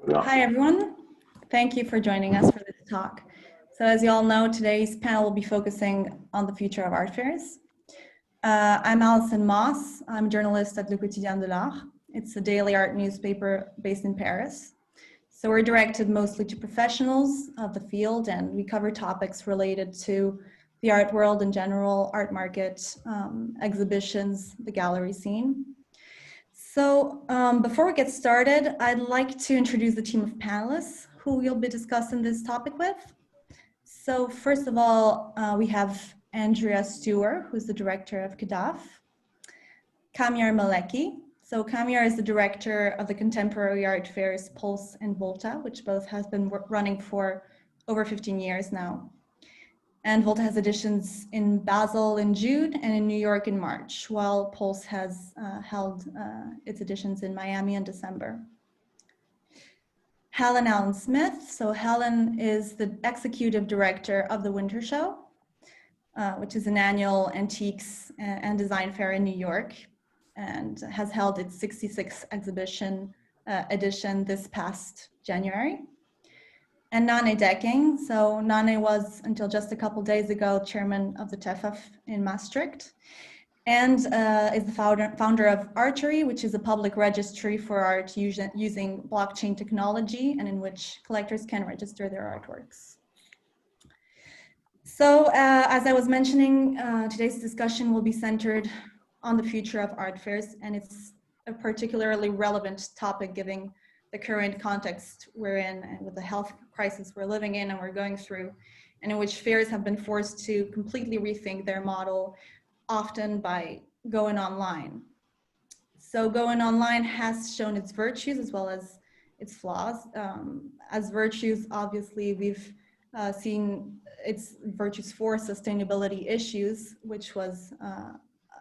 Yeah. Hi, everyone. Thank you for joining us for this talk. So as you all know, today's panel will be focusing on the future of art fairs. I'm Alison Moss. I'm a journalist at Le Quotidien de l'Art. It's a daily art newspaper based in Paris. So we're directed mostly to professionals of the field, and we cover topics related to the art world in general, art market, exhibitions, the gallery scene. So before we get started, I'd like to introduce the team of panelists who we'll be discussing this topic with. So first of all, we have Andrea Steuer, who's the director of CADAF, Kamiar Maleki. So Kamiar is the director of the contemporary art fairs Beaux and VOLTA, which both has been running for over 15 years now. And VOLTA has editions in Basel in June and in New York in March, while Beaux has held its editions in Miami in December. Helen Allen Smith. So Helen is the executive director of the Winter Show, which is an annual antiques and design fair in New York, and has held its 66th exhibition edition this past January. And Nanne Dekking. So Nanne was, until just a couple days ago, chairman of the TEFAF in Maastricht, and is the founder of Archery, which is a public registry for art using blockchain technology, and in which collectors can register their artworks. So as I was mentioning, today's discussion will be centered on the future of art fairs, and it's a particularly relevant topic given the current context we're in, and with the health crisis we're living in and we're going through, and in which fairs have been forced to completely rethink their model, often by going online. So going online has shown its virtues as well as its flaws. As virtues, obviously, we've seen its virtues for sustainability issues, which was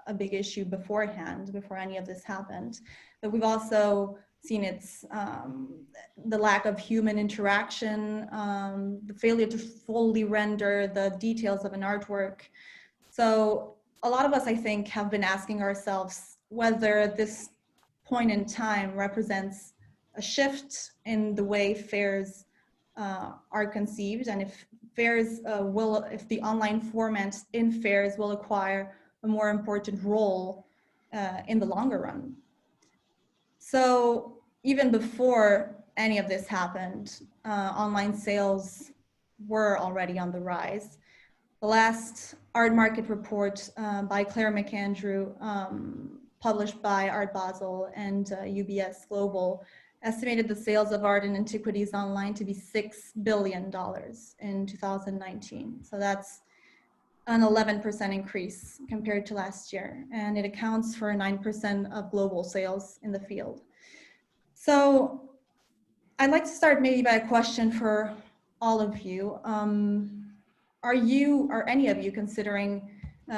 a big issue beforehand, before any of this happened. But we've also seen its the lack of human interaction, the failure to fully render the details of an artwork. So a lot of us, I think, have been asking ourselves whether this point in time represents a shift in the way fairs are conceived, and if fairs if the online format in fairs will acquire a more important role in the longer run. So even before any of this happened, online sales were already on the rise. The last art market report by Claire McAndrew, published by Art Basel and UBS Global, estimated the sales of art and antiquities online to be $6 billion in 2019. So that's an 11% increase compared to last year, and it accounts for 9% of global sales in the field. So I'd like to start maybe by a question for all of you. Are any of you considering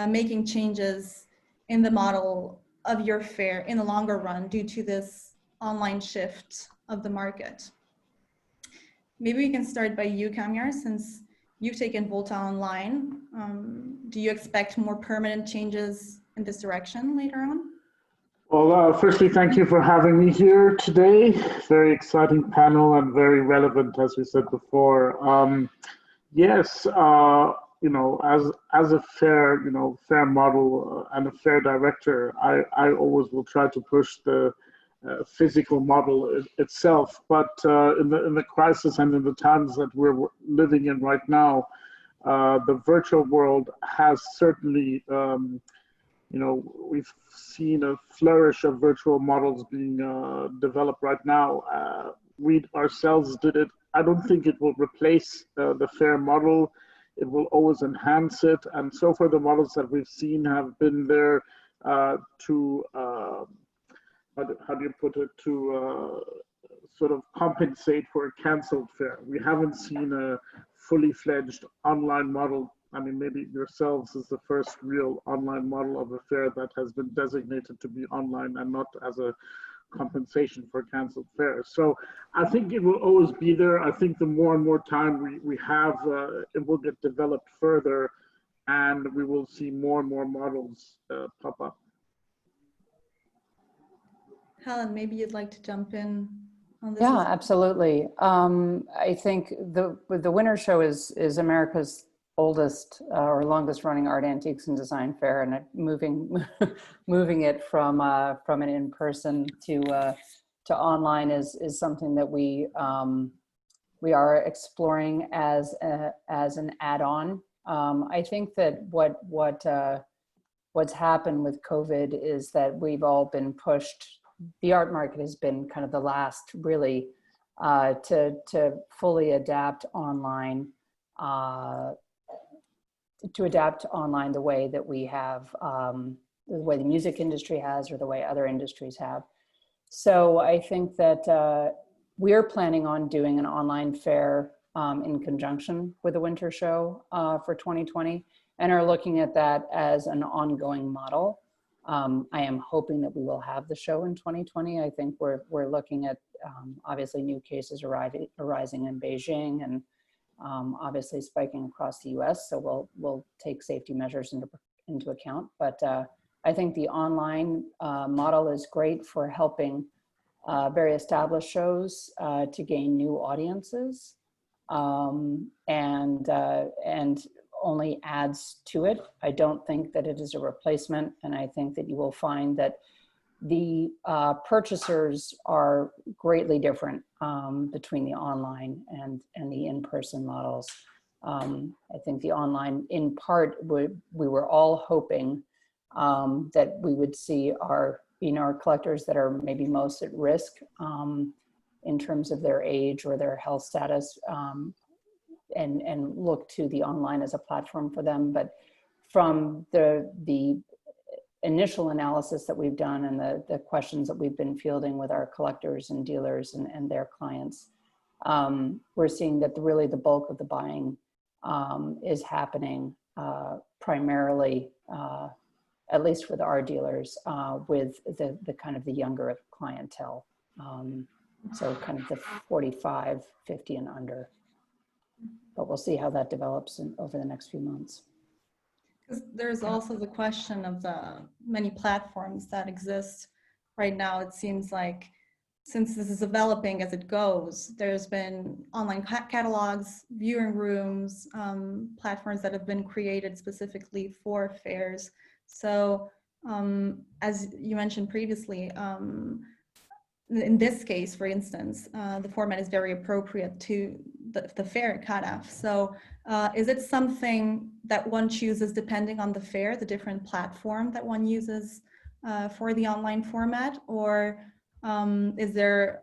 making changes in the model of your fair in the longer run due to this online shift of the market? Maybe we can start by you, Kamiar, since you've taken VOLTA online. Do you expect more permanent changes in this direction later on? Well, firstly, thank you for having me here today. Very exciting panel and very relevant, as we said before. Yes, you know, as a fair, fair model and a fair director, I always will try to push the physical model itself. But in the crisis and in the times that we're living in right now, the virtual world has certainly, we've seen a flourish of virtual models being developed right now. We ourselves did it. I don't think it will replace the fair model. It will always enhance it. And so far, the models that we've seen have been there to, how do you put it, to sort of compensate for a canceled fair. We haven't seen a fully fledged online model. I mean, maybe yourselves is the first real online model of a fair that has been designated to be online and not as a compensation for canceled fairs. So I think it will always be there. I think the more and more time we have, it will get developed further, and we will see more and more models pop up. Helen, maybe you'd like to jump in. on this? Yeah, absolutely. I think the Winter Show is America's oldest or longest running art, antiques, and design fair, and moving it from an in-person to online is something that we are exploring as an add-on. I think that what's happened with COVID is that we've all been pushed. The art market has been kind of the last really to fully adapt online, the way that we have, the way the music industry has, or the way other industries have. So I think that we're planning on doing an online fair in conjunction with the Winter Show for 2020, and are looking at that as an ongoing model. I am hoping that we will have the show in 2020. I think we're looking at obviously new cases arising in Beijing, and obviously spiking across the US. So we'll take safety measures into account. But I think the online model is great for helping very established shows to gain new audiences, and only adds to it. I don't think that it is a replacement, and I think that you will find that the purchasers are greatly different between the online and the in-person models. I think the online, in part, we were all hoping that we would see our collectors that are maybe most at risk in terms of their age or their health status, and look to the online as a platform for them. But from the initial analysis that we've done and the questions that we've been fielding with our collectors and dealers and their clients, we're seeing that really the bulk of the buying is happening primarily, at least with our dealers, with the kind of the younger clientele. So kind of the 45, 50 and under. But we'll see how that develops over the next few months. Because there's also the question of the many platforms that exist right now. It seems like since this is developing as it goes, there's been online catalogs, viewing rooms, platforms that have been created specifically for fairs. So as you mentioned previously, in this case, for instance, the format is very appropriate to the fair CADAF. So is it something that one chooses depending on the fair, the different platform that one uses for the online format? Or is there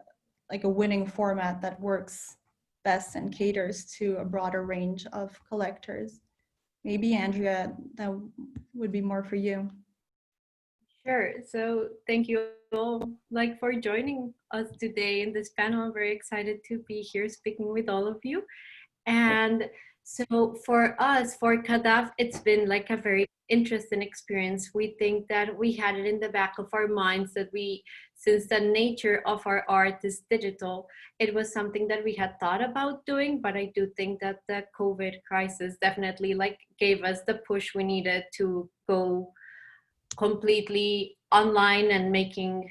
like a winning format that works best and caters to a broader range of collectors? Maybe Andrea, that would be more for you. Sure. So thank you all for joining us today in this panel. I'm very excited to be here speaking with all of you. And so for us, for CADAF, it's been like a very interesting experience. We think that we had it in the back of our minds that since the nature of our art is digital, it was something that we had thought about doing, but I do think that the COVID crisis definitely gave us the push we needed to go completely online and making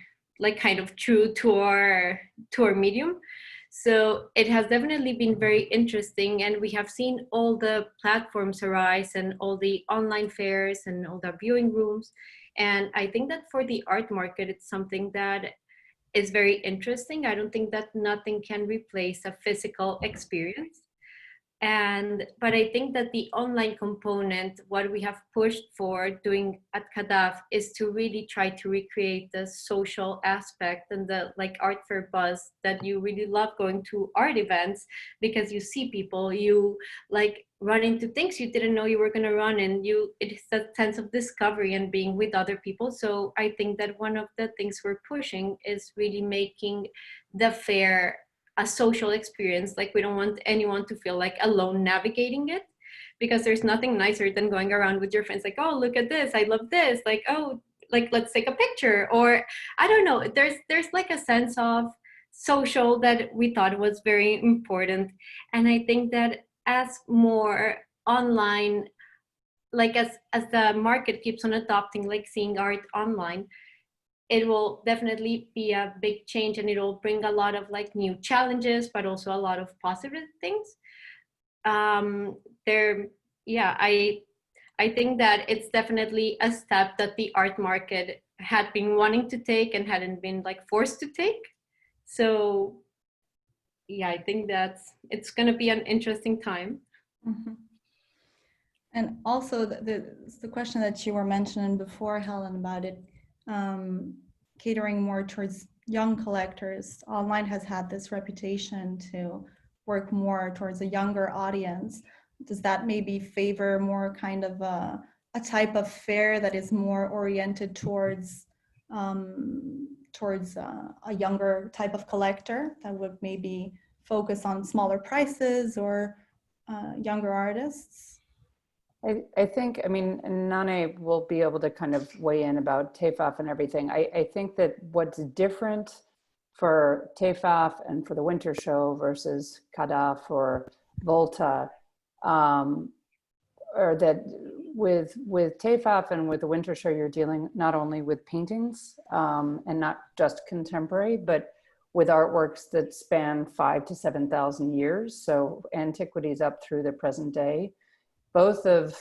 kind of true to our medium. So it has definitely been very interesting, and we have seen all the platforms arise and all the online fairs and all the viewing rooms. And I think that for the art market, it's something that is very interesting. I don't think that nothing can replace a physical experience. But I think that the online component, what we have pushed for doing at CADAF, is to really try to recreate the social aspect and the art fair buzz that you really love going to art events, because you see people, you run into things you didn't know you were going to run, and it's a sense of discovery and being with other people. So I think that one of the things we're pushing is really making the fair a social experience. We don't want anyone to feel alone navigating it, because there's nothing nicer than going around with your friends oh, look at this, I love this, oh, let's take a picture, or I don't know, there's a sense of social that we thought was very important. And I think that as more online, as the market keeps on adopting seeing art online, it will definitely be a big change, and it will bring a lot of like new challenges, but also a lot of positive things. I think that it's definitely a step that the art market had been wanting to take and hadn't been like forced to take. So yeah, I think it's going to be an interesting time. Mm-hmm. And also the question that you were mentioning before, Helen, about it catering more towards young collectors. Online has had this reputation to work more towards a younger audience. Does that maybe favor more kind of a type of fair that is more oriented towards a younger type of collector that would maybe focus on smaller prices or younger artists? I think, I mean, Nanne will be able to kind of weigh in about TEFAF and everything. I think that what's different for TEFAF and for the winter show versus CADAF or VOLTA, or that with TEFAF and with the winter show, you're dealing not only with paintings and not just contemporary, but with artworks that span 5,000 to 7,000 years. So antiquities up through the present day. Both of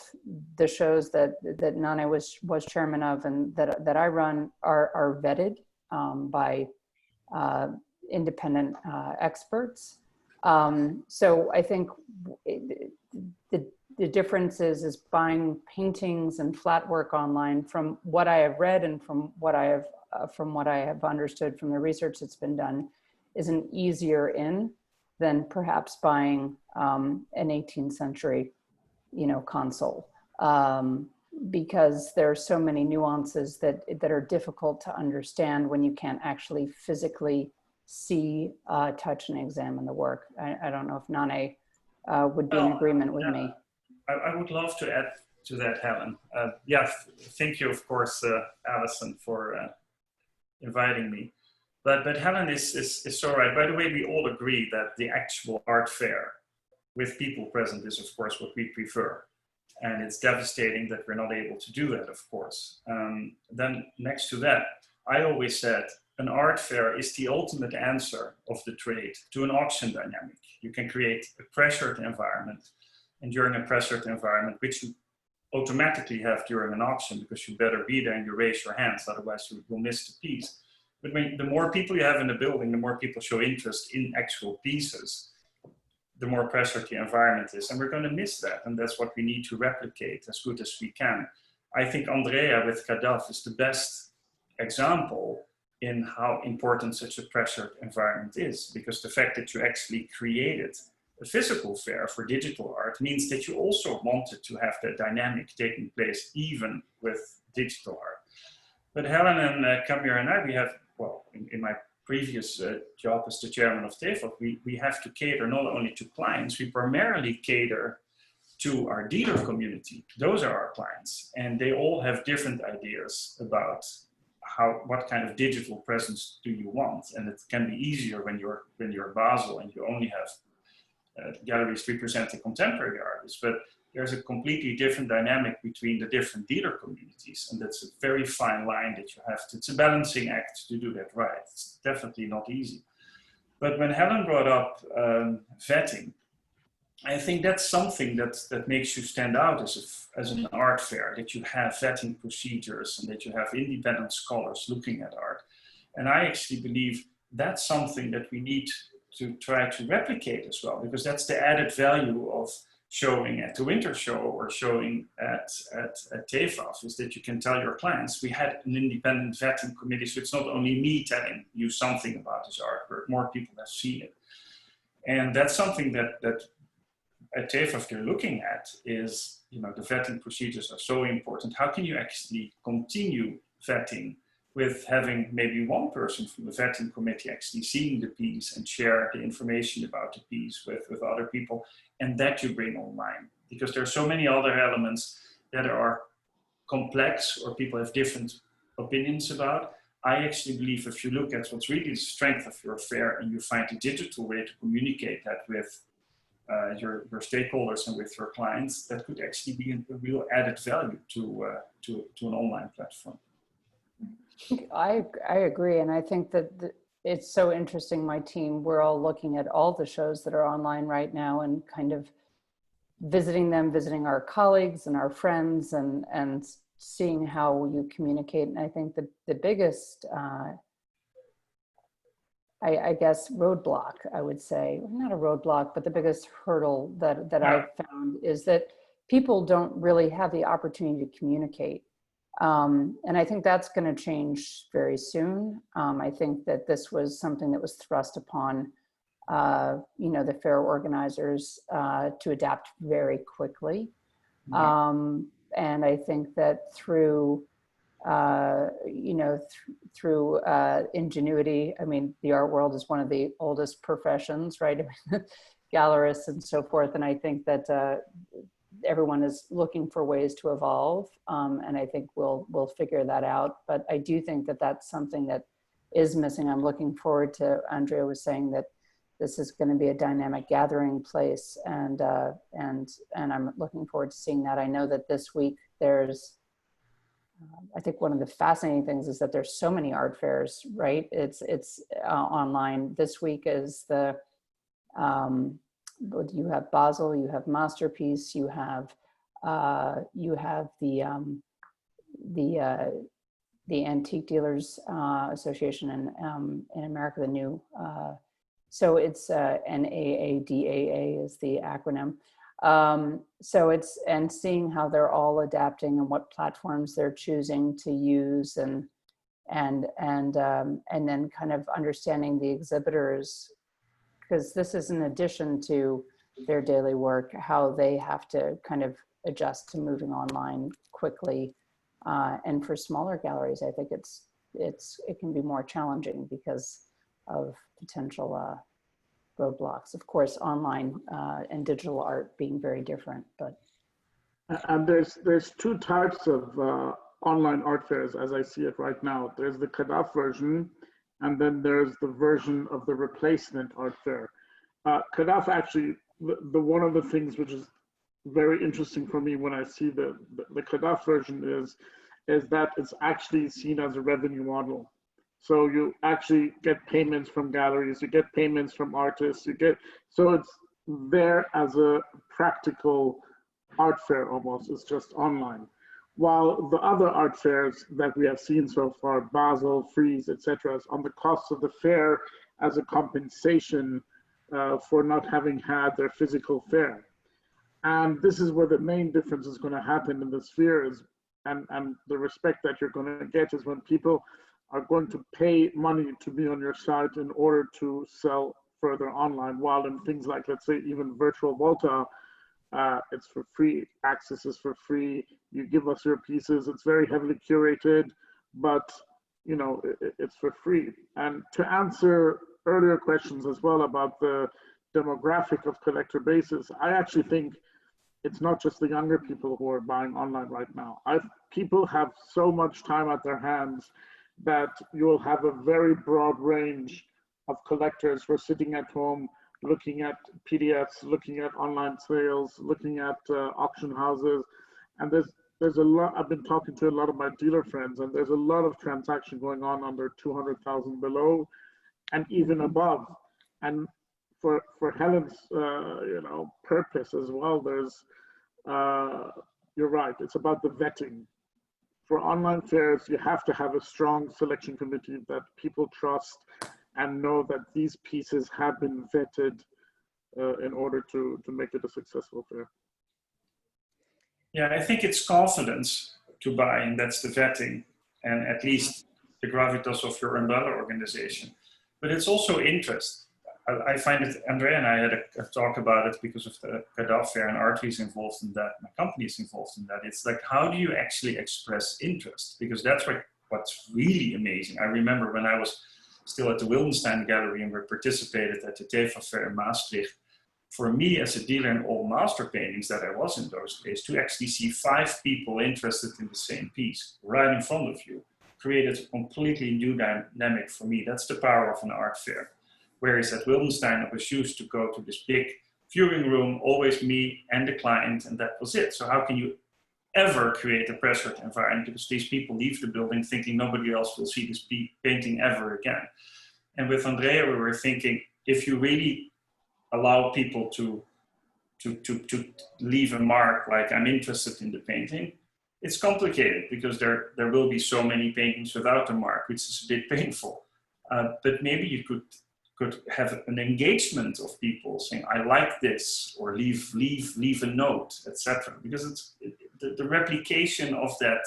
the shows that Nanne was chairman of and that I run are vetted by independent experts. So I think the difference is buying paintings and flat work online. From what I have read and from what I have understood from the research that's been done, is an easier in than perhaps buying an 18th century console, because there are so many nuances that are difficult to understand when you can't actually physically see, touch, and examine the work. I don't know if Nanne would be in agreement with me. I would love to add to that, Helen. Thank you, of course, Alison, for inviting me. But Helen is so right. By the way, we all agree that the actual art fair with people present is, of course, what we prefer. And it's devastating that we're not able to do that, of course. Then next to that, I always said, an art fair is the ultimate answer of the trade to an auction dynamic. You can create a pressured environment, and during a pressured environment, which you automatically have during an auction, because you better be there and you raise your hands, otherwise you will miss the piece. But the more people you have in the building, the more people show interest in actual pieces, the more pressured the environment is. And we're going to miss that. And that's what we need to replicate as good as we can. I think Andrea with CADAF is the best example in how important such a pressured environment is, because the fact that you actually created a physical fair for digital art means that you also wanted to have that dynamic taking place even with digital art. But Helen and Kamiar and I, we have, well, in my previous job as the chairman of TEFAF, we have to cater not only to clients, we primarily cater to our dealer community. Those are our clients, and they all have different ideas about what kind of digital presence do you want. And it can be easier when you're Basel and you only have galleries representing contemporary artists, but there's a completely different dynamic between the different dealer communities. And that's a very fine line that you have to, it's a balancing act to do that right. It's definitely not easy. But when Helen brought up vetting, I think that's something that makes you stand out as an art fair, that you have vetting procedures and that you have independent scholars looking at art. And I actually believe that's something that we need to try to replicate as well, because that's the added value of showing at the winter show or showing at TEFAF, is that you can tell your clients, we had an independent vetting committee, so it's not only me telling you something about this artwork, more people have seen it. And that's something that at TEFAF they're looking at is, the vetting procedures are so important. How can you actually continue vetting with having maybe one person from the vetting committee actually seeing the piece and share the information about the piece with other people, and that you bring online? Because there are so many other elements that are complex or people have different opinions about. I actually believe if you look at what's really the strength of your fair and you find a digital way to communicate that with your stakeholders and with your clients, that could actually be a real added value to an online platform. I agree, and I think that it's so interesting. My team, we're all looking at all the shows that are online right now and kind of visiting them, visiting our colleagues and our friends, and seeing how you communicate. And I think the biggest, I guess, roadblock, I would say, not a roadblock, but the biggest hurdle that I've found is that people don't really have the opportunity to communicate. And I think that's going to change very soon. I think that this was something that was thrust upon, the fair organizers to adapt very quickly. And I think that through, through ingenuity, I mean, the art world is one of the oldest professions, right? Gallerists and so forth. And I think that everyone is looking for ways to evolve, and I think we'll figure that out. But I do think that that's something that is missing. I'm looking forward to, Andrea was saying that this is going to be a dynamic gathering place, and I'm looking forward to seeing that. I know that this week there's, I think one of the fascinating things is that there's so many art fairs, right? It's online. This week is the you have Basel, you have Masterpiece, you have the Antique Dealers Association in America, the new. So it's NAADAA is the acronym. So it's, and seeing how they're all adapting and what platforms they're choosing to use, and then kind of understanding the exhibitors, because this is in addition to their daily work, how they have to kind of adjust to moving online quickly. And for smaller galleries, I think it can be more challenging because of potential roadblocks. Of course, online and digital art being very different, but. And there's two types of online art fairs as I see it right now. There's the CADAF version, and then there's the version of the replacement art fair. CADAF actually, the one of the things which is very interesting for me when I see the CADAF version is that it's actually seen as a revenue model. So you actually get payments from galleries, you get payments from artists, so it's there as a practical art fair almost, it's just online. While the other art fairs that we have seen so far, Basel, Frieze, etc., is on the cost of the fair as a compensation for not having had their physical fair. And this is where the main difference is going to happen in the sphere is, and the respect that you're going to get is when people are going to pay money to be on your site in order to sell further online, while in things like, let's say, even virtual VOLTA, it's for free, access is for free, you give us your pieces, it's very heavily curated, but it's for free. And to answer earlier questions as well about the demographic of collector bases, I actually think it's not just the younger people who are buying online right now. People have so much time at their hands that you'll have a very broad range of collectors who are sitting at home looking at PDFs, looking at online sales, looking at auction houses. And there's a lot, I've been talking to a lot of my dealer friends, and there's a lot of transaction going on under 200,000 below and even above. And for Helen's purpose as well, there's you're right, it's about the vetting. For online fairs, you have to have a strong selection committee that people trust and know that these pieces have been vetted in order to make it a successful fair. Yeah, I think it's confidence to buy, and that's the vetting, and at least the gravitas of your umbrella organization. But it's also interest. I find it, Andrea and I had a talk about it because of the CADAF fair, and Artie is involved in that, my company is involved in that. It's like, how do you actually express interest? Because that's what's really amazing. I remember when I was still at the Wildenstein Gallery and we participated at the TEFAF fair in Maastricht. For me as a dealer in all master paintings that I was in those days, to actually see 5 people interested in the same piece right in front of you created a completely new dynamic for me. That's the power of an art fair. Whereas at Wildenstein, I was used to go to this big viewing room, always me and the client, and that was it. So how can you ever create a pressured environment, because these people leave the building thinking nobody else will see this painting ever again. And with Andrea, we were thinking, if you really allow people to leave a mark, like I'm interested in the painting, it's complicated because there will be so many paintings without a mark, which is a bit painful. But maybe you could have an engagement of people saying, I like this, or leave a note, etc. Because it's the replication of that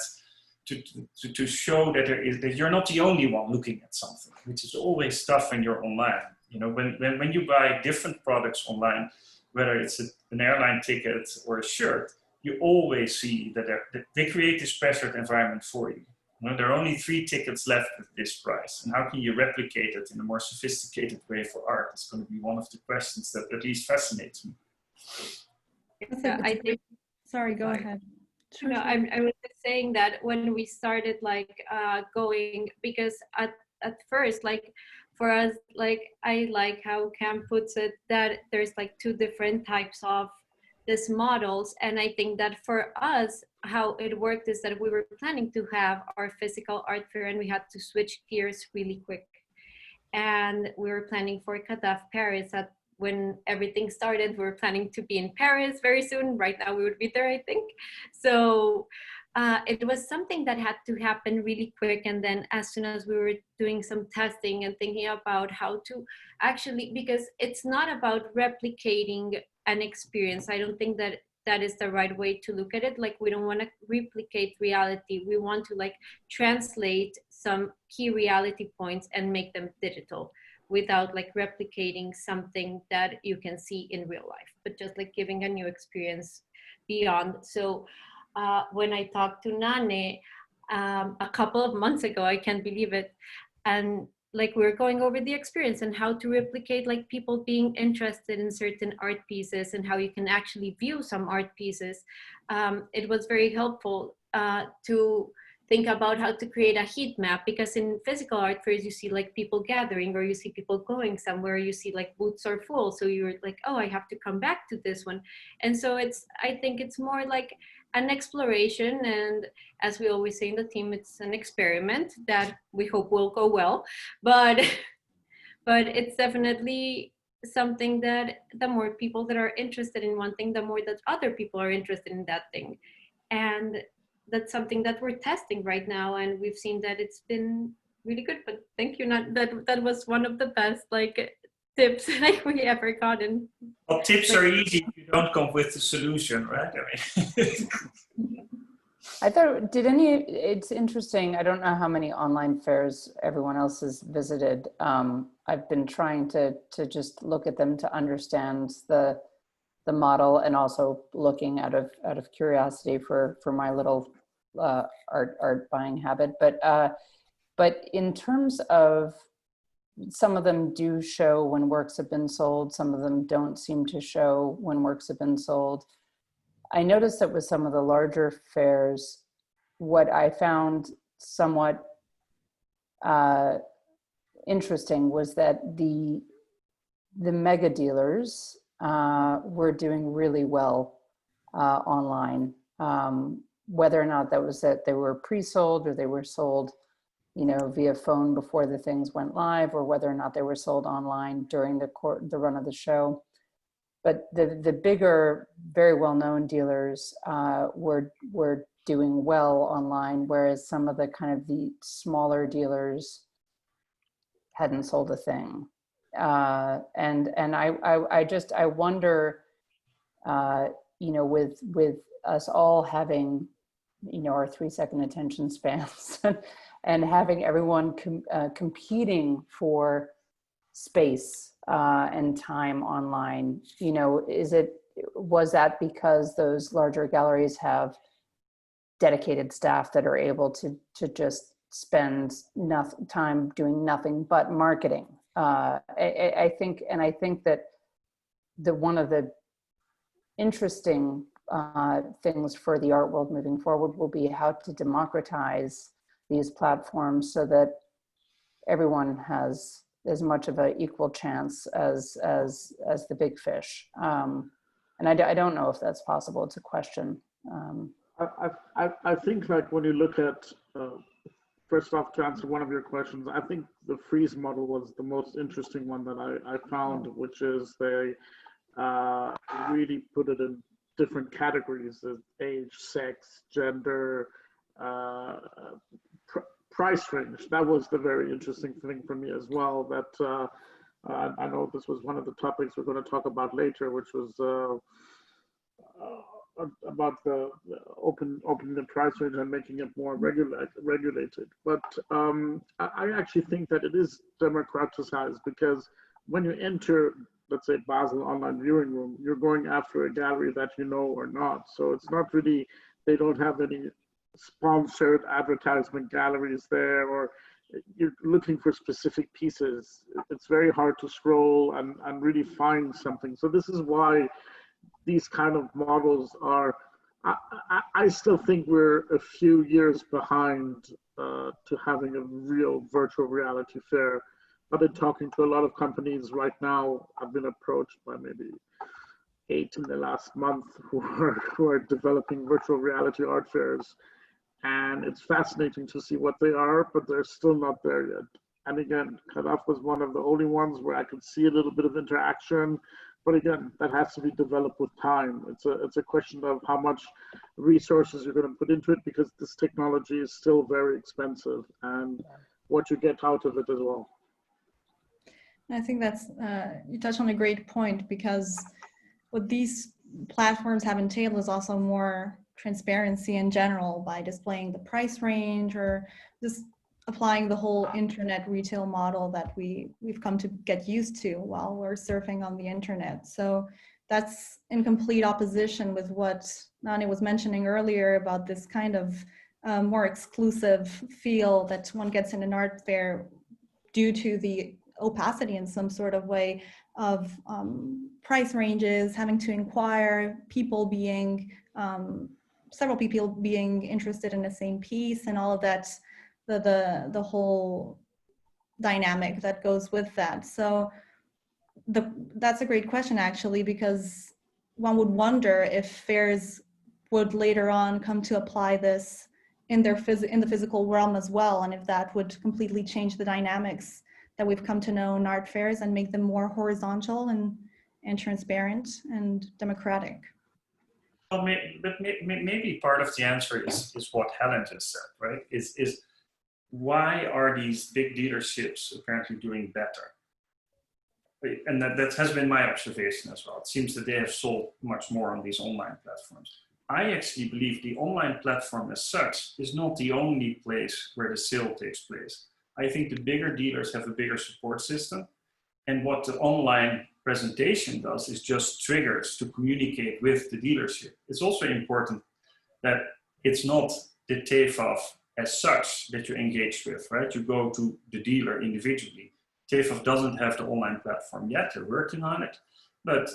to show that that you're not the only one looking at something, which is always tough when you're online. You know, when you buy different products online, whether it's an airline ticket or a shirt, you always see that they create this pressured environment for you. You know, there are only 3 tickets left at this price. And how can you replicate it in a more sophisticated way for art? It's going to be one of the questions that at least fascinates me. Yeah, I think. Sorry, go ahead. Sure, no, I was just saying that when we started going, because at first, for us, I like how Cam puts it, that there's 2 different types of these models. And I think that for us, how it worked is that we were planning to have our physical art fair and we had to switch gears really quick. And we were planning for CADAF Paris. When everything started, we were planning to be in Paris very soon. Right now we would be there, I think. So it was something that had to happen really quick. And then as soon as we were doing some testing and thinking about how to actually, because it's not about replicating an experience. I don't think that is the right way to look at it. We don't want to replicate reality. We want to translate some key reality points and make them digital without replicating something that you can see in real life, but just giving a new experience beyond. So when I talked to Nanne a couple of months ago, I can't believe it, and we're going over the experience and how to replicate people being interested in certain art pieces and how you can actually view some art pieces. It was very helpful to think about how to create a heat map, because in physical art fairs you see people gathering, or you see people going somewhere, you see booths are full, so you're oh, I have to come back to this one. And so I think it's more an exploration, and as we always say in the team, it's an experiment that we hope will go well, but it's definitely something that the more people that are interested in one thing, the more that other people are interested in that thing. And that's something that we're testing right now, and we've seen that it's been really good. But thank you, that was one of the best tips we ever gotten. Well, tips are easy if you don't come with the solution, right? I thought, it's interesting. I don't know how many online fairs everyone else has visited. I've been trying to just look at them to understand the model, and also looking out of curiosity for my little art buying habit. But in terms of, some of them do show when works have been sold. Some of them don't seem to show when works have been sold. I noticed that with some of the larger fairs, what I found somewhat interesting was that the mega dealers were doing really well online, whether or not that was that they were pre-sold or they were sold, via phone before the things went live, or whether or not they were sold online during the run of the show. But the bigger, very well-known dealers were doing well online, whereas some of the kind of the smaller dealers hadn't sold a thing. And I wonder, with us all having, our 3-second attention spans and having everyone competing for space and time online, was that because those larger galleries have dedicated staff that are able to just spend time doing nothing but marketing? I think that one of the interesting things for the art world moving forward will be how to democratize these platforms so that everyone has as much of an equal chance as the big fish. And I don't know if that's possible. It's a question. I think like when you look at, first off, to answer one of your questions, I think the freeze model was the most interesting one that I found, which is they really put it in different categories of age, sex, gender, price range. That was the very interesting thing for me as well. That I know this was one of the topics we're going to talk about later, which was about the opening the price range and making it more regulated. But I actually think that it is democratized, because when you enter, let's say, Basel online viewing room, you're going after a gallery that you know or not. So it's not really, they don't have any sponsored advertisement galleries there, or you're looking for specific pieces. It's very hard to scroll and really find something. So this is why these kind of models are, I still think we're a few years behind to having a real virtual reality fair. I've been talking to a lot of companies right now. I've been approached by maybe 8 in the last month who are developing virtual reality art fairs. And it's fascinating to see what they are, but they're still not there yet. And again, CADAF was one of the only ones where I could see a little bit of interaction. But again, that has to be developed with time. It's a question of how much resources you're going to put into it, because this technology is still very expensive, and what you get out of it as well. I think that's, you touched on a great point, because what these platforms have entailed is also more transparency in general by displaying the price range, or just applying the whole internet retail model that we've come to get used to while we're surfing on the internet. So that's in complete opposition with what Nanne was mentioning earlier about this kind of more exclusive feel that one gets in an art fair due to the opacity in some sort of way of price ranges, having to inquire, people being, several people being interested in the same piece, and all of that, the whole dynamic that goes with that. So that's a great question, actually, because one would wonder if fairs would later on come to apply this in the physical realm as well, and if that would completely change the dynamics that we've come to know in art fairs and make them more horizontal and transparent and democratic. Well, but maybe part of the answer is what Helen just said, right? Is why are these big dealerships apparently doing better? And that has been my observation as well. It seems that they have sold much more on these online platforms. I actually believe the online platform as such is not the only place where the sale takes place. I think the bigger dealers have a bigger support system. And what the online presentation does is just triggers to communicate with the dealership. It's also important that it's not the TEFAF as such that you're engaged with, right? You go to the dealer individually. TEFAF doesn't have the online platform yet, they're working on it, but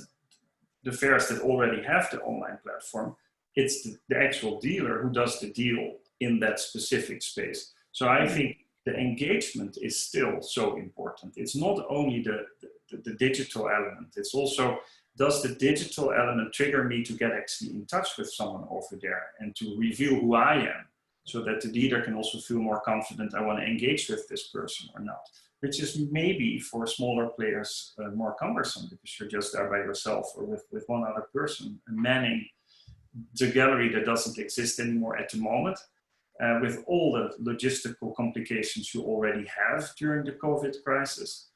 the fairs that already have the online platform, it's the actual dealer who does the deal in that specific space. So I think the engagement is still so important. It's not only the digital element, it's also, does the digital element trigger me to get actually in touch with someone over there and to reveal who I am, so that the dealer can also feel more confident, I want to engage with this person or not, which is maybe for smaller players more cumbersome, because you're just there by yourself or with one other person and manning the gallery that doesn't exist anymore at the moment, with all the logistical complications you already have during the COVID crisis.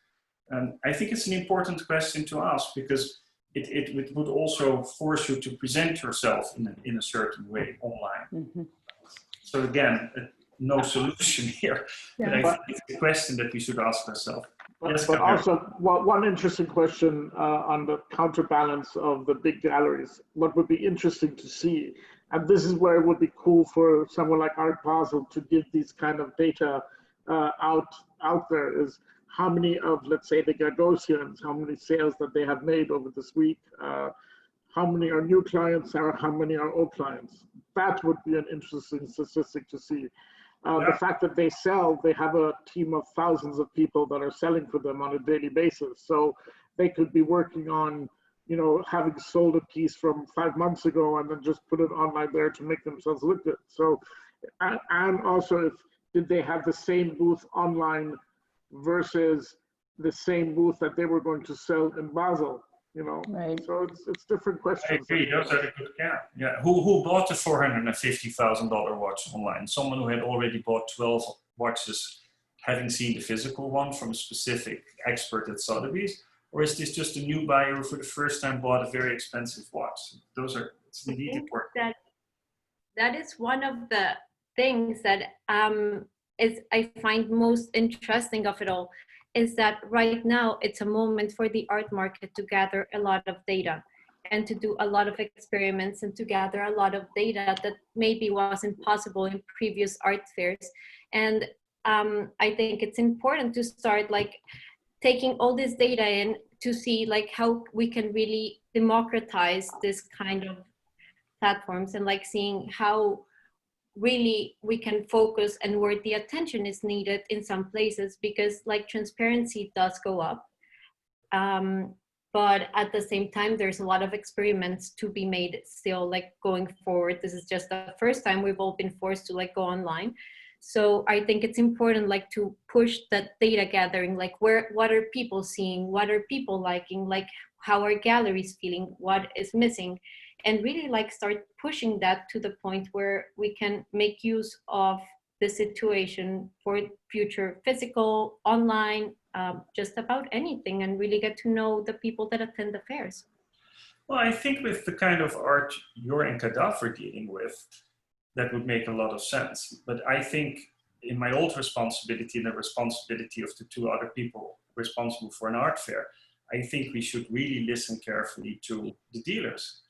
I think it's an important question to ask, because it would also force you to present yourself in a certain way online. Mm-hmm. So again, no solution here, but I think it's a question that we should ask ourselves. Yes, but also, one interesting question on the counterbalance of the big galleries. What would be interesting to see, and this is where it would be cool for someone like Art Basel to give these kind of data out there, is how many of, let's say, the Gagosians, how many sales that they have made over this week, how many are new clients or how many are old clients. That would be an interesting statistic to see. The fact that they have a team of thousands of people that are selling for them on a daily basis. So they could be working on you know, having sold a piece from 5 months ago and then just put it online there to make themselves look good. So, and also if, did they have the same booth online versus the same booth that they were going to sell in Basel, you know? Right. So it's different I questions. agree. Those are the good, yeah. Who bought the $450,000 watch online? Someone who had already bought 12 watches, having seen the physical one from a specific expert at Sotheby's, or is this just a new buyer who for the first time bought a very expensive watch? Those are, it's indeed important. That is one of the things that I find most interesting of it all, is that right now it's a moment for the art market to gather a lot of data and to do a lot of experiments and to gather a lot of data that maybe wasn't possible in previous art fairs. And I think it's important to start like taking all this data in to see like how we can really democratize this kind of platforms, and like seeing how really we can focus and where the attention is needed in some places, because like transparency does go up, but at the same time there's a lot of experiments to be made still, like going forward. This is just the first time we've all been forced to like go online. So I think it's important like to push that data gathering, like what are people seeing, what are people liking, like how are galleries feeling, what is missing, and really like start pushing that to the point where we can make use of the situation for future physical, online, just about anything, and really get to know the people that attend the fairs. Well, I think with the kind of art you're in CADAF are dealing with, that would make a lot of sense. But I think in my old responsibility and the responsibility of the two other people responsible for an art fair, I think we should really listen carefully to the dealers.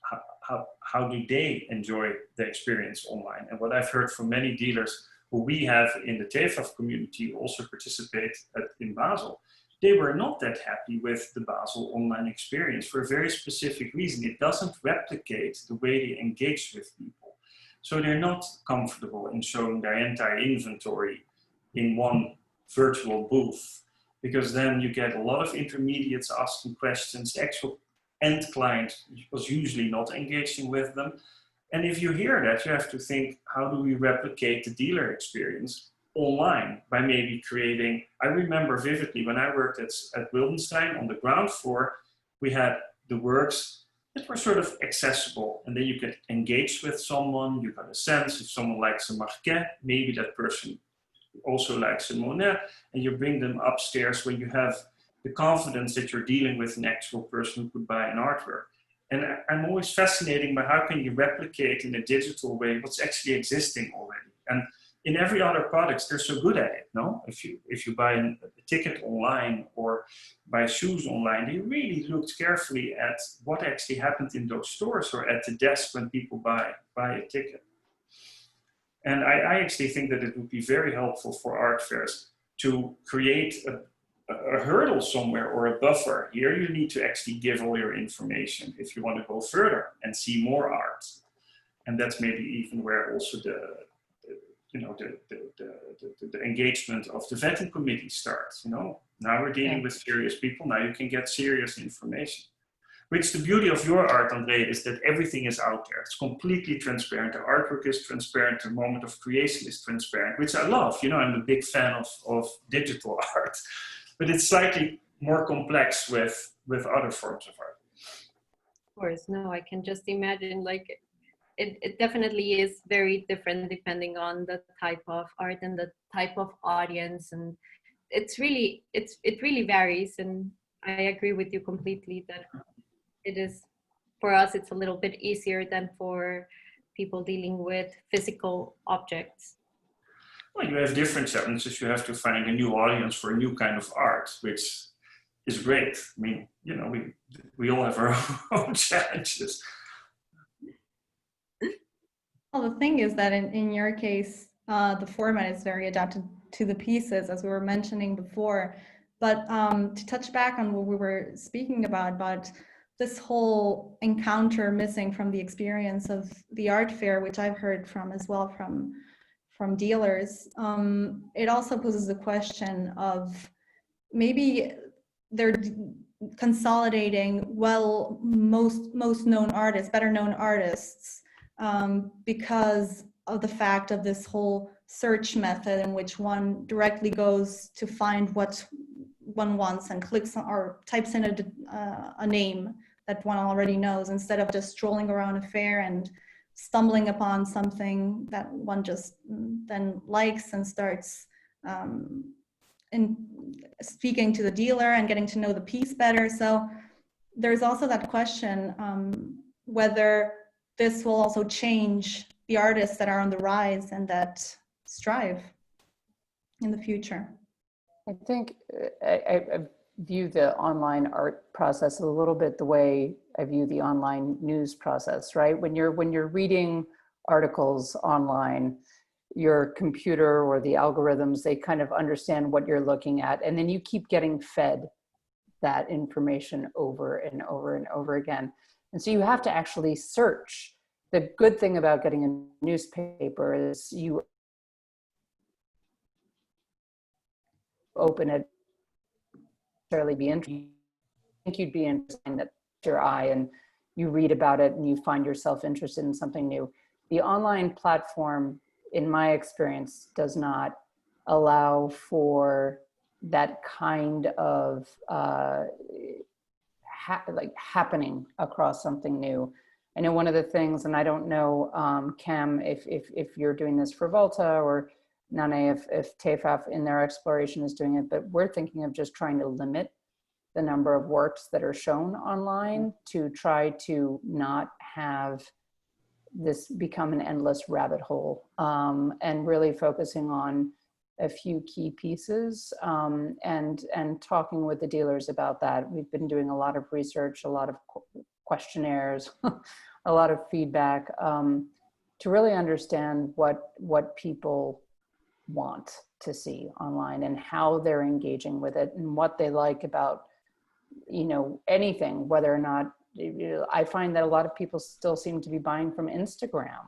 How do they enjoy the experience online? And what I've heard from many dealers who we have in the TEFAF community also participate in Basel, they were not that happy with the Basel online experience for a very specific reason. It doesn't replicate the way they engage with people. So they're not comfortable in showing their entire inventory in one virtual booth, because then you get a lot of intermediates asking questions. The actual end client was usually not engaging with them. And if you hear that, you have to think, how do we replicate the dealer experience online by maybe creating, I remember vividly when I worked at Wildenstein on the ground floor, we had the works that were sort of accessible, and then you could engage with someone. You got a sense if someone likes a Marquet, maybe that person also likes a Monet, and you bring them upstairs when you have the confidence that you're dealing with an actual person who could buy an artwork. And I'm always fascinated by how can you replicate in a digital way what's actually existing already. And in every other product, they're so good at it, no? If you buy a ticket online or buy shoes online, they really looked carefully at what actually happened in those stores or at the desk when people buy a ticket. And I actually think that it would be very helpful for art fairs to create a hurdle somewhere or a buffer. Here you need to actually give all your information if you want to go further and see more art. And that's maybe even where also the engagement of the vetting committee starts. You know, now we're dealing with serious people. Now you can get serious information. Which the beauty of your art, Andrea, is that everything is out there. It's completely transparent. The artwork is transparent. The moment of creation is transparent, which I love. You know, I'm a big fan of digital art, but it's slightly more complex with other forms of art. Of course, no, I can just imagine like it definitely is very different depending on the type of art and the type of audience, and it really varies. And I agree with you completely that it is, for us, it's a little bit easier than for people dealing with physical objects. Well, you have different challenges. You have to find a new audience for a new kind of art, which is great. I mean, you know, we all have our own challenges. Well, the thing is that in your case, the format is very adapted to the pieces, as we were mentioning before. But to touch back on what we were speaking about this whole encounter missing from the experience of the art fair, which I've heard from as well from dealers, it also poses the question of maybe consolidating most known artists, better known artists, because of the fact of this whole search method in which one directly goes to find what one wants and clicks on, or types in a name that one already knows, instead of just strolling around a fair and stumbling upon something that one just then likes and starts in speaking to the dealer and getting to know the piece better. So there's also that question whether this will also change the artists that are on the rise and that strive in the future. I think I view the online art process a little bit the way I view the online news process, right? When you're reading articles online, your computer or the algorithms, they kind of understand what you're looking at, and then you keep getting fed that information over and over and over again. And so you have to actually search. The good thing about getting a newspaper is you open it, necessarily be interesting. I think you'd be interesting that your eye and you read about it and you find yourself interested in something new. The online platform, in my experience, does not allow for that kind of happening across something new. I know one of the things, and I don't know, Cam, if you're doing this for VOLTA, or Nanne, if TEFAF in their exploration is doing it, but we're thinking of just trying to limit the number of works that are shown online to try to not have this become an endless rabbit hole, and really focusing on a few key pieces, and talking with the dealers about that. We've been doing a lot of research, a lot of questionnaires, a lot of feedback, to really understand what people want to see online and how they're engaging with it and what they like about, you know, anything, whether or not, I find that a lot of people still seem to be buying from Instagram,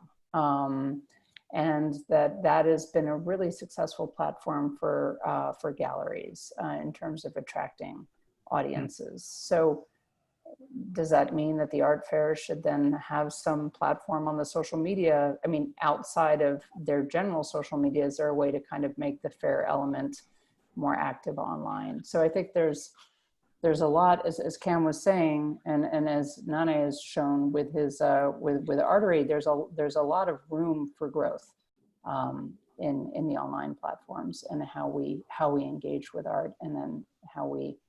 and that has been a really successful platform for galleries in terms of attracting audiences. So does that mean that the art fair should then have some platform on the social media? I mean, outside of their general social media, is there a way to kind of make the fair element more active online? So I think there's a lot, as Cam was saying, and as Nanne has shown with his with Artery, there's a lot of room for growth in the online platforms, and how we engage with art, and then how we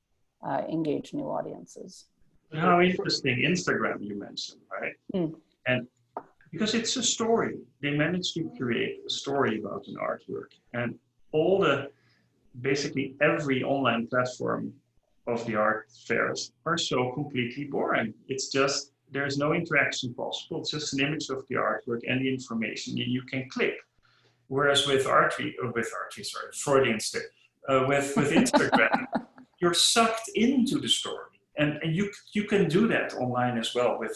engage new audiences. How interesting Instagram you mentioned, right? Mm. And because it's a story, they managed to create a story about an artwork, and basically every online platform of the art fairs are so completely boring. It's just, there's no interaction possible. It's just an image of the artwork and the information you can click. Whereas with Freudian slip, with Instagram, you're sucked into the story. And you can do that online as well with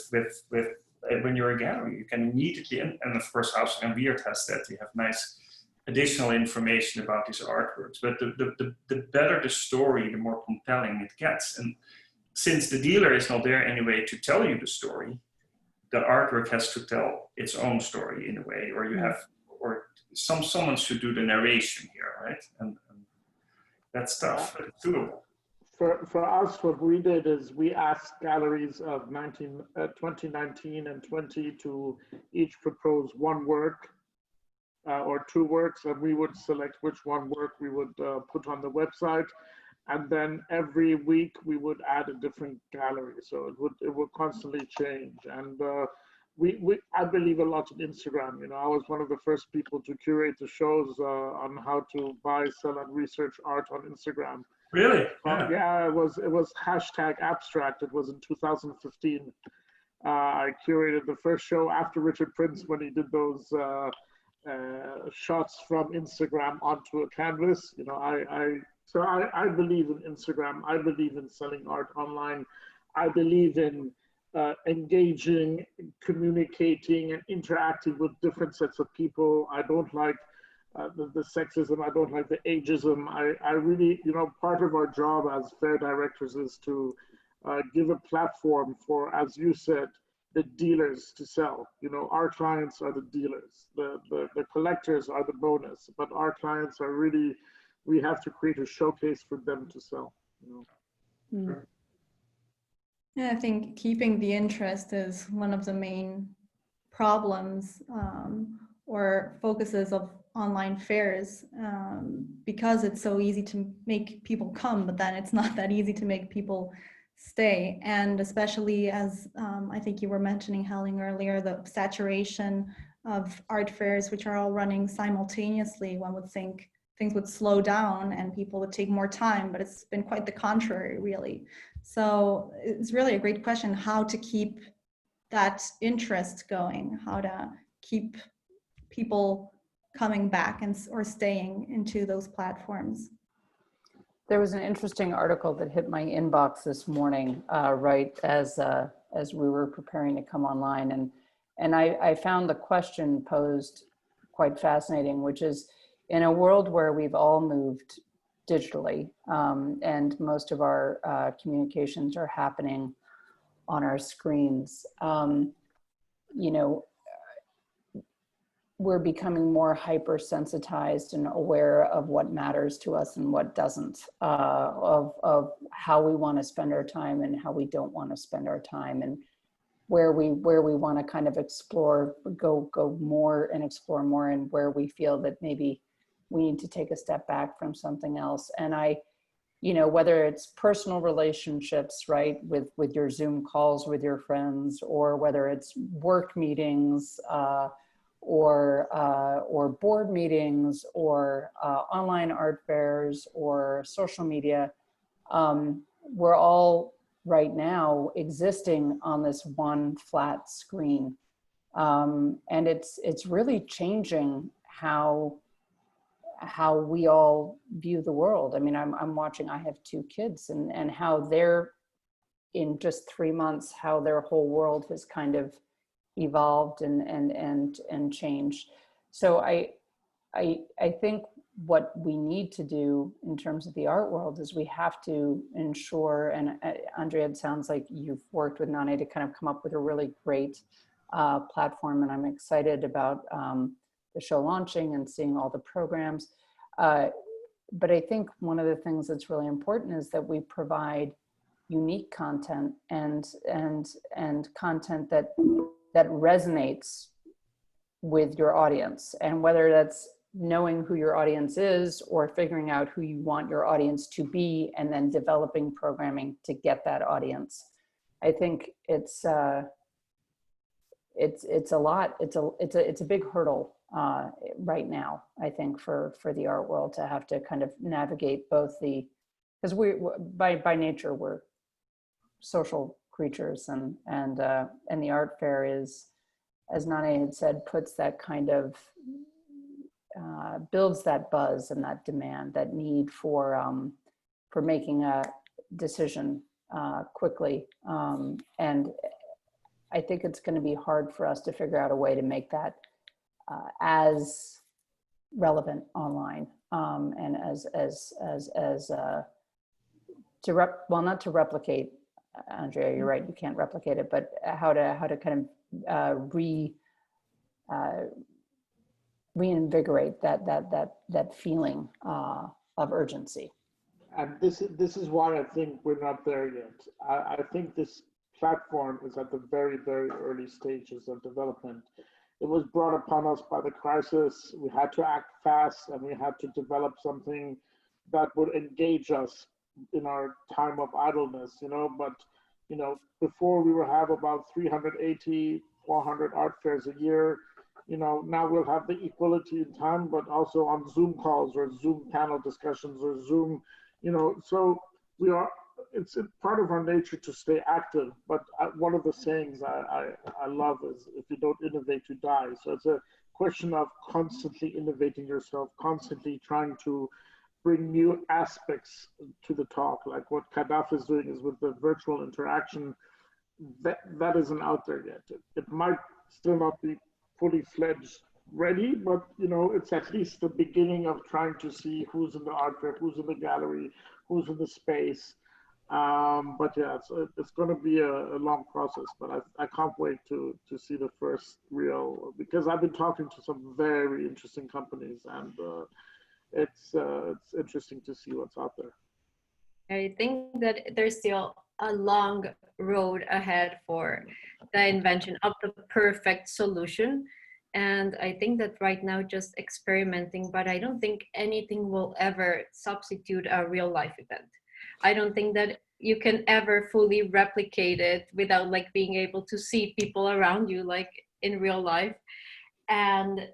when you're a gallery. You can immediately, and of course House and Weird has that. You have nice additional information about these artworks. But the better the story, the more compelling it gets. And since the dealer is not there anyway to tell you the story, the artwork has to tell its own story in a way, or someone should do the narration here, right? And that's tough, but it's doable. For us, what we did is we asked galleries of 2019 and 20 to each propose one work or two works, and we would select which one work we would put on the website, and then every week we would add a different gallery, so it would constantly change. And I believe a lot in Instagram. You know, I was one of the first people to curate the shows on how to buy, sell, and research art on Instagram. Really? Yeah, it was #abstract. It was in 2015. I curated the first show after Richard Prince, when he did those shots from Instagram onto a canvas. You know, I believe in Instagram. I believe in selling art online. I believe in engaging, communicating, and interacting with different sets of people. I don't like the sexism. I don't like the ageism. I really, you know, part of our job as fair directors is to give a platform for, as you said, the dealers to sell. You know, our clients are the dealers, the collectors are the bonus, but our clients are really, we have to create a showcase for them to sell. You know? Yeah, I think keeping the interest is one of the main problems or focuses of online fairs, because it's so easy to make people come, but then it's not that easy to make people stay. And especially as I think you were mentioning, Helen, earlier, the saturation of art fairs, which are all running simultaneously, one would think things would slow down and people would take more time, but it's been quite the contrary, really. So it's really a great question, how to keep that interest going, how to keep people coming back and or staying into those platforms. There was an interesting article that hit my inbox this morning, right as we were preparing to come online, and I found the question posed quite fascinating, which is, in a world where we've all moved digitally, and most of our communications are happening on our screens, you know, we're becoming more hypersensitized and aware of what matters to us and what doesn't, of how we want to spend our time and how we don't want to spend our time, and where we want to kind of explore, go more and explore more, and where we feel that maybe we need to take a step back from something else. And you know, whether it's personal relationships, right, with your Zoom calls with your friends, or whether it's work meetings, or board meetings, or online art fairs, or social media, we're all right now existing on this one flat screen, and it's really changing how we all view the world. I mean, I'm watching, I have 2 kids, and how they're, in just 3 months, how their whole world has kind of evolved and changed. So I think what we need to do in terms of the art world is we have to ensure, and Andrea, it sounds like you've worked with Nanne to kind of come up with a really great platform, and I'm excited about the show launching and seeing all the programs. But I think one of the things that's really important is that we provide unique content and content that resonates with your audience. And whether that's knowing who your audience is, or figuring out who you want your audience to be, and then developing programming to get that audience. I think it's a lot. It's a big hurdle right now, I think, for the art world to have to kind of navigate both because by nature we're social creatures, and the art fair is, as Nanne had said, puts that kind of builds that buzz and that demand, that need for making a decision quickly, and I think it's going to be hard for us to figure out a way to make that as relevant online, and not to replicate. Andrea, you're right, you can't replicate it, but how to kind of reinvigorate that feeling of urgency. And this is why I think we're not there yet. I think this platform is at the very, very early stages of development. It was brought upon us by the crisis. We had to act fast, and we had to develop something that would engage us in our time of idleness, you know. But, you know, before we will have about 380, 400 art fairs a year. You know, now we'll have the equality in time, but also on Zoom calls or Zoom panel discussions or Zoom, you know, so it's a part of our nature to stay active. But one of the sayings I love is, if you don't innovate, you die. So it's a question of constantly innovating yourself, constantly trying to bring new aspects to the talk, like what CADAF is doing is with the virtual interaction. That isn't out there yet. It might still not be fully fledged ready, but you know, it's at least the beginning of trying to see who's in the art fair, who's in the gallery, who's in the space. But yeah, it's going to be a long process, but I can't wait to see the first real, because I've been talking to some very interesting companies, and it's interesting to see what's out there. I think that there's still a long road ahead for the invention of the perfect solution. And I think that right now just experimenting, but I don't think anything will ever substitute a real life event. I don't think that you can ever fully replicate it without like being able to see people around you like in real life. And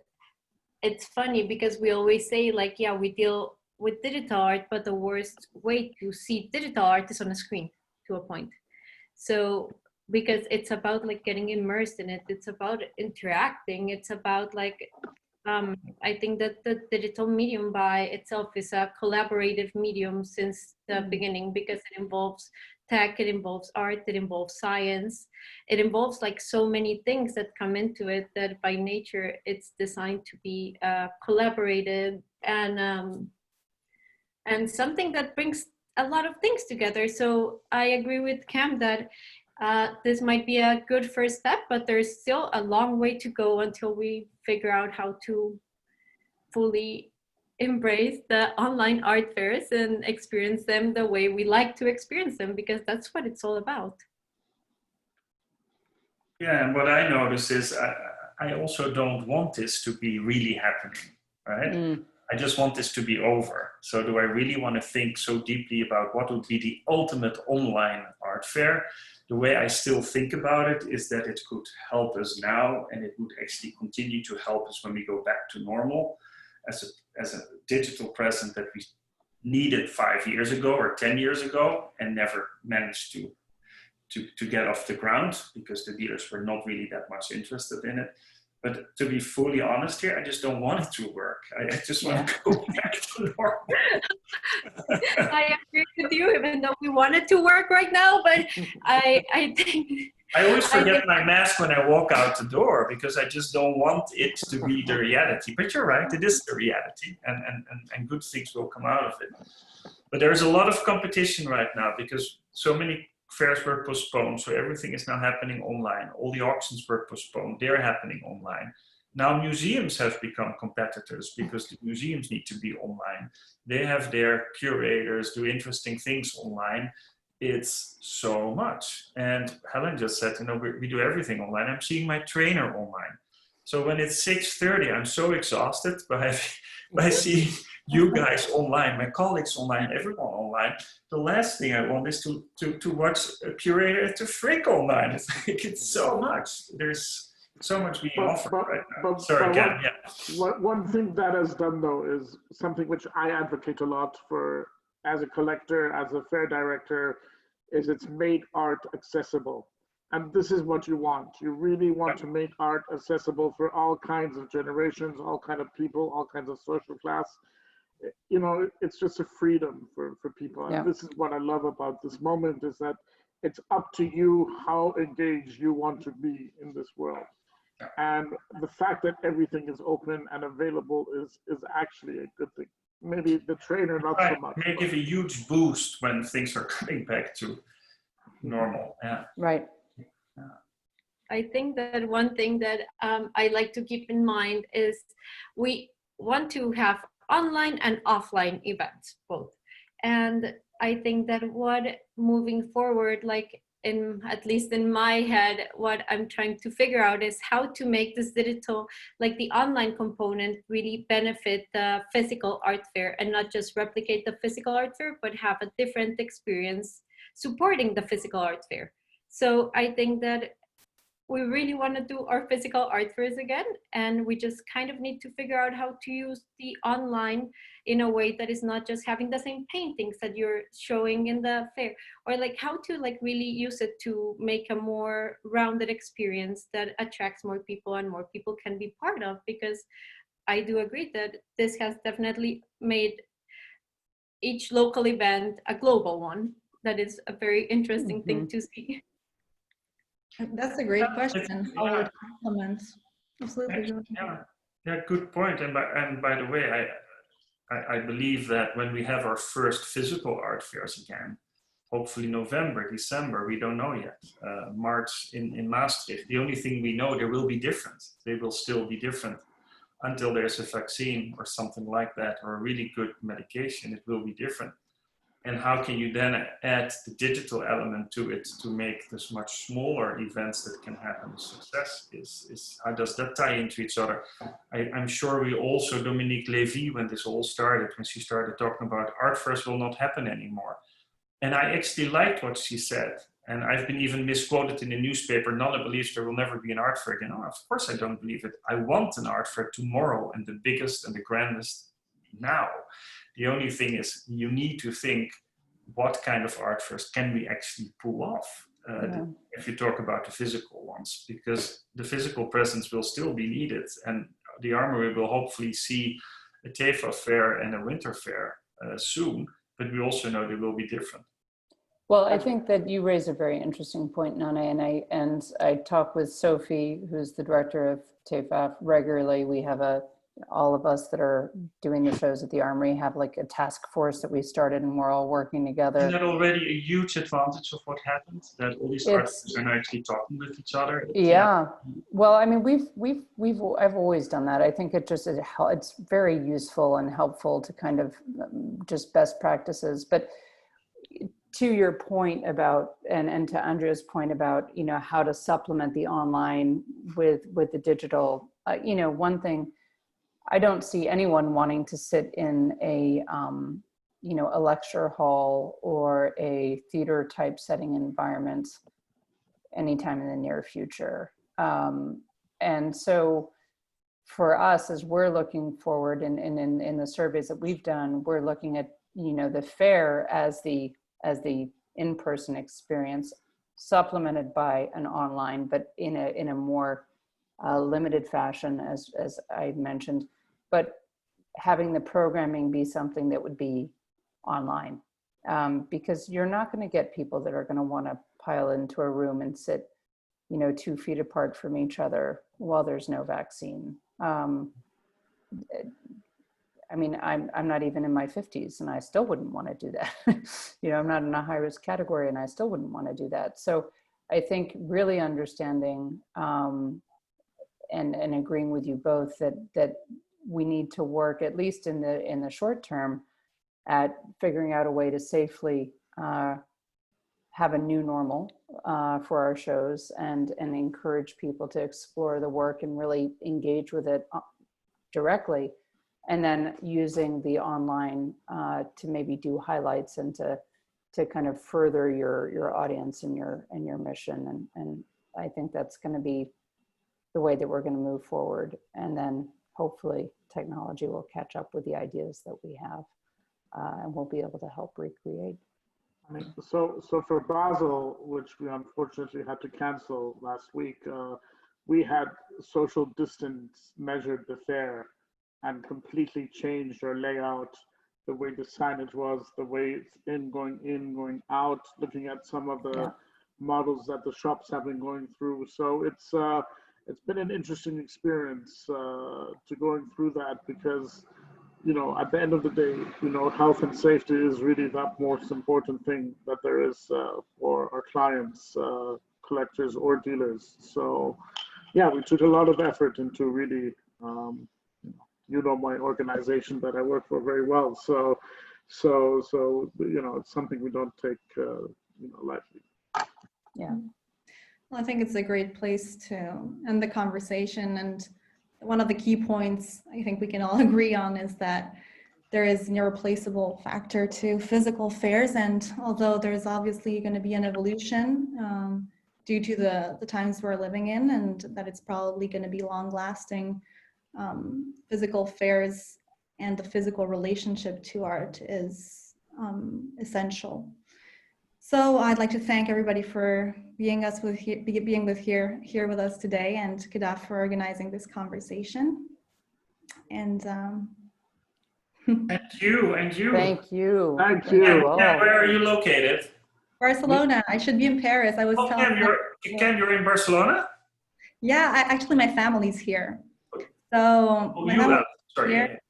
it's funny because we always say like, yeah, we deal with digital art, but the worst way to see digital art is on a screen to a point. So because it's about like getting immersed in it, it's about interacting, it's about like I think that the digital medium by itself is a collaborative medium since the beginning, because it involves tech, it involves art, it involves science, it involves like so many things that come into it that by nature it's designed to be collaborative and something that brings a lot of things together. So I agree with Cam that this might be a good first step, but there's still a long way to go until we figure out how to fully embrace the online art fairs and experience them the way we like to experience them, because that's what it's all about. Yeah, and what I notice is I also don't want this to be really happening, right? I just want this to be over. So do I really want to think so deeply about what would be the ultimate online art fair? The way I still think about it is that it could help us now, and it would actually continue to help us when we go back to normal as a digital present that we needed 5 years ago or 10 years ago and never managed to get off the ground because the dealers were not really that much interested in it. But to be fully honest here, I just don't want it to work. I just want to go back to normal. I agree with you, even though we want it to work right now, but I think... I always forget my mask when I walk out the door because I just don't want it to be the reality. But you're right, it is the reality, and good things will come out of it. But there's a lot of competition right now because so many fairs were postponed, so everything is now happening online. All the auctions were postponed, they're happening online. Now museums have become competitors because the museums need to be online. They have their curators do interesting things online. It's so much. And Helen just said, you know, we do everything online. I'm seeing my trainer online. So when it's 6:30, I'm so exhausted by seeing you guys online, my colleagues online, everyone online. The last thing I want is to watch a curator to frick online. It's like, it's so much. There's so much being offered right now. Sorry, Cam, yeah. One thing that has done though is something which I advocate a lot for as a collector, as a fair director, is it's made art accessible. And this is what you want. You really want to make art accessible for all kinds of generations, all kinds of people, all kinds of social class. You know, it's just a freedom for people. And this is what I love about this moment, is that it's up to you how engaged you want to be in this world. And the fact that everything is open and available is actually a good thing. Maybe the trainer, not so much. May give a huge boost when things are coming back to normal. Yeah. Right. I think that one thing that I like to keep in mind is we want to have online and offline events, both. And I think that what moving forward, like at least in my head, what I'm trying to figure out is how to make this digital, like the online component, really benefit the physical art fair and not just replicate the physical art fair, but have a different experience supporting the physical art fair. So I think that we really want to do our physical art fairs again, and we just kind of need to figure out how to use the online in a way that is not just having the same paintings that you're showing in the fair, or like how to like really use it to make a more rounded experience that attracts more people and more people can be part of. Because I do agree that this has definitely made each local event a global one. That is a very interesting thing to see. That's a great question. How would complement? Absolutely. Yeah, good point. And by the way, I believe that when we have our first physical art fairs again, hopefully November, December, we don't know yet. March in Maastricht. The only thing we know, there will be different. They will still be different until there's a vaccine or something like that, or a really good medication. It will be different. And how can you then add the digital element to it to make this much smaller events that can happen a success? Is how does that tie into each other? I'm sure we also, Dominique Levy, when this all started, when she started talking about art fairs will not happen anymore. And I actually liked what she said. And I've been even misquoted in the newspaper. Nanne believes there will never be an art fair again. Oh, of course I don't believe it. I want an art fair tomorrow, and the biggest and the grandest now. The only thing is you need to think, what kind of art fairs can we actually pull off if you talk about the physical ones, because the physical presence will still be needed, and the Armory will hopefully see a TEFAF fair and a winter fair soon, but we also know they will be different. Well, I think that you raise a very interesting point, Nanne, and I talk with Sophie, who's the director of TEFAF, regularly. We have all of us that are doing the shows at the Armory have like a task force that we started, and we're all working together. Isn't that already a huge advantage of what happened? That all these artists are now actually talking with each other. Yeah. Well, I mean, I've always done that. I think it's very useful and helpful to kind of just best practices. But to your point about, and to Andrea's point about, you know, how to supplement the online with the digital, you know, one thing, I don't see anyone wanting to sit in a, you know, a lecture hall or a theater type setting environment anytime in the near future. And so for us, as we're looking forward in the surveys that we've done, we're looking at, you know, the fair as the in-person experience, supplemented by an online, but in a more limited fashion, as I mentioned, but having the programming be something that would be online, because you're not going to get people that are going to want to pile into a room and sit, you know, 2 feet apart from each other while there's no vaccine. I mean, I'm not even in my 50s, and I still wouldn't want to do that. You know, I'm not in a high risk category, and I still wouldn't want to do that. So I think really understanding and agreeing with you both that we need to work, at least in the short term, at figuring out a way to safely have a new normal for our shows and encourage people to explore the work and really engage with it directly. And then using the online to maybe do highlights and to kind of further your audience and your mission. And I think that's going to be the way that we're going to move forward. And then hopefully technology will catch up with the ideas that we have, and we'll be able to help recreate. I mean, so for Basel, which we unfortunately had to cancel last week, we had social distance measured the fair and completely changed our layout, the way the signage was, the way it's been going in, going out, looking at some of the models that the shops have been going through. So it's been an interesting experience to going through that, because, you know, at the end of the day, you know, health and safety is really the most important thing that there is for our clients, collectors or dealers. So yeah, we took a lot of effort into really, you know, my organization that I work for very well. So, you know, it's something we don't take, you know, lightly. Yeah. Well, I think it's a great place to end the conversation. And one of the key points I think we can all agree on is that there is an irreplaceable factor to physical fairs. And although there's obviously going to be an evolution due to the times we're living in, and that it's probably going to be long lasting, physical fairs and the physical relationship to art is essential. So I'd like to thank everybody for being here with us today, and CADAF for organizing this conversation. And you. Thank you. Thank you. And where are you located? Barcelona. I should be in Paris. I was telling Cam, you're in Barcelona? Yeah, actually my family's here. So my family's here,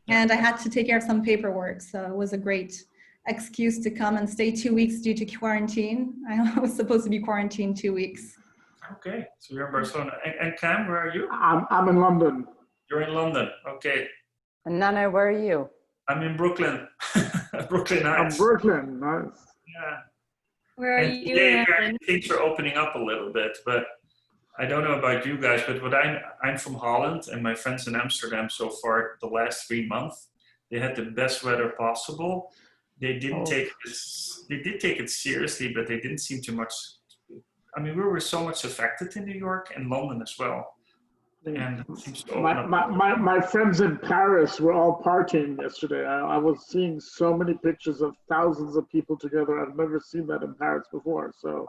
and I had to take care of some paperwork. So it was a great excuse to come and stay 2 weeks due to quarantine. I was supposed to be quarantined 2 weeks. Okay, so you're in Barcelona. And Cam, where are you? I'm in London. You're in London. Okay. And Nanne, where are you? I'm in Brooklyn. Brooklyn Heights. Brooklyn, nice. Yeah. Where are And you, today, Helen? apparently, things are opening up a little bit, but I don't know about you guys, but I'm from Holland, and my friends in Amsterdam so far, the last 3 months, they had the best weather possible. They didn't take this, they did take it seriously, but they didn't seem too much. I mean, we were so much affected in New York and London as well. And it seems to open up. My friends in Paris were all partying yesterday. I was seeing so many pictures of thousands of people together. I've never seen that in Paris before. So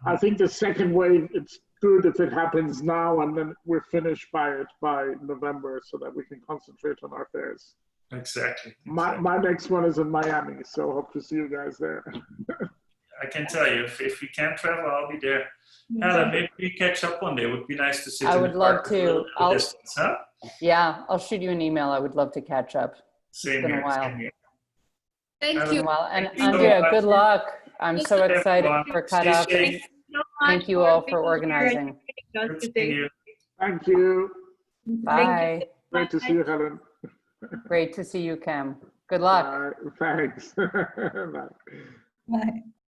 I think the second wave, it's good if it happens now, and then we're finished by November so that we can concentrate on our fairs. Exactly. My next one is in Miami, so hope to see you guys there. I can tell you, if we can't travel, I'll be there. Helen, maybe we catch up one day. It would be nice to sit I in would the love park with a little to. bit of distance, huh? Yeah, I'll shoot you an email. I would love to catch up. Same been a here, while. same here. Thank Helen, Been you. a while. And Thank you so Andrea, much. good luck. I'm so Everyone, excited for stay CADAF. safe. Thank you so much Thank you all being for here organizing. and joining us Good seeing today. you. Thank you. Bye. Great to see you, Helen. Great to see you, Cam. Good luck. Thanks. Bye. Bye.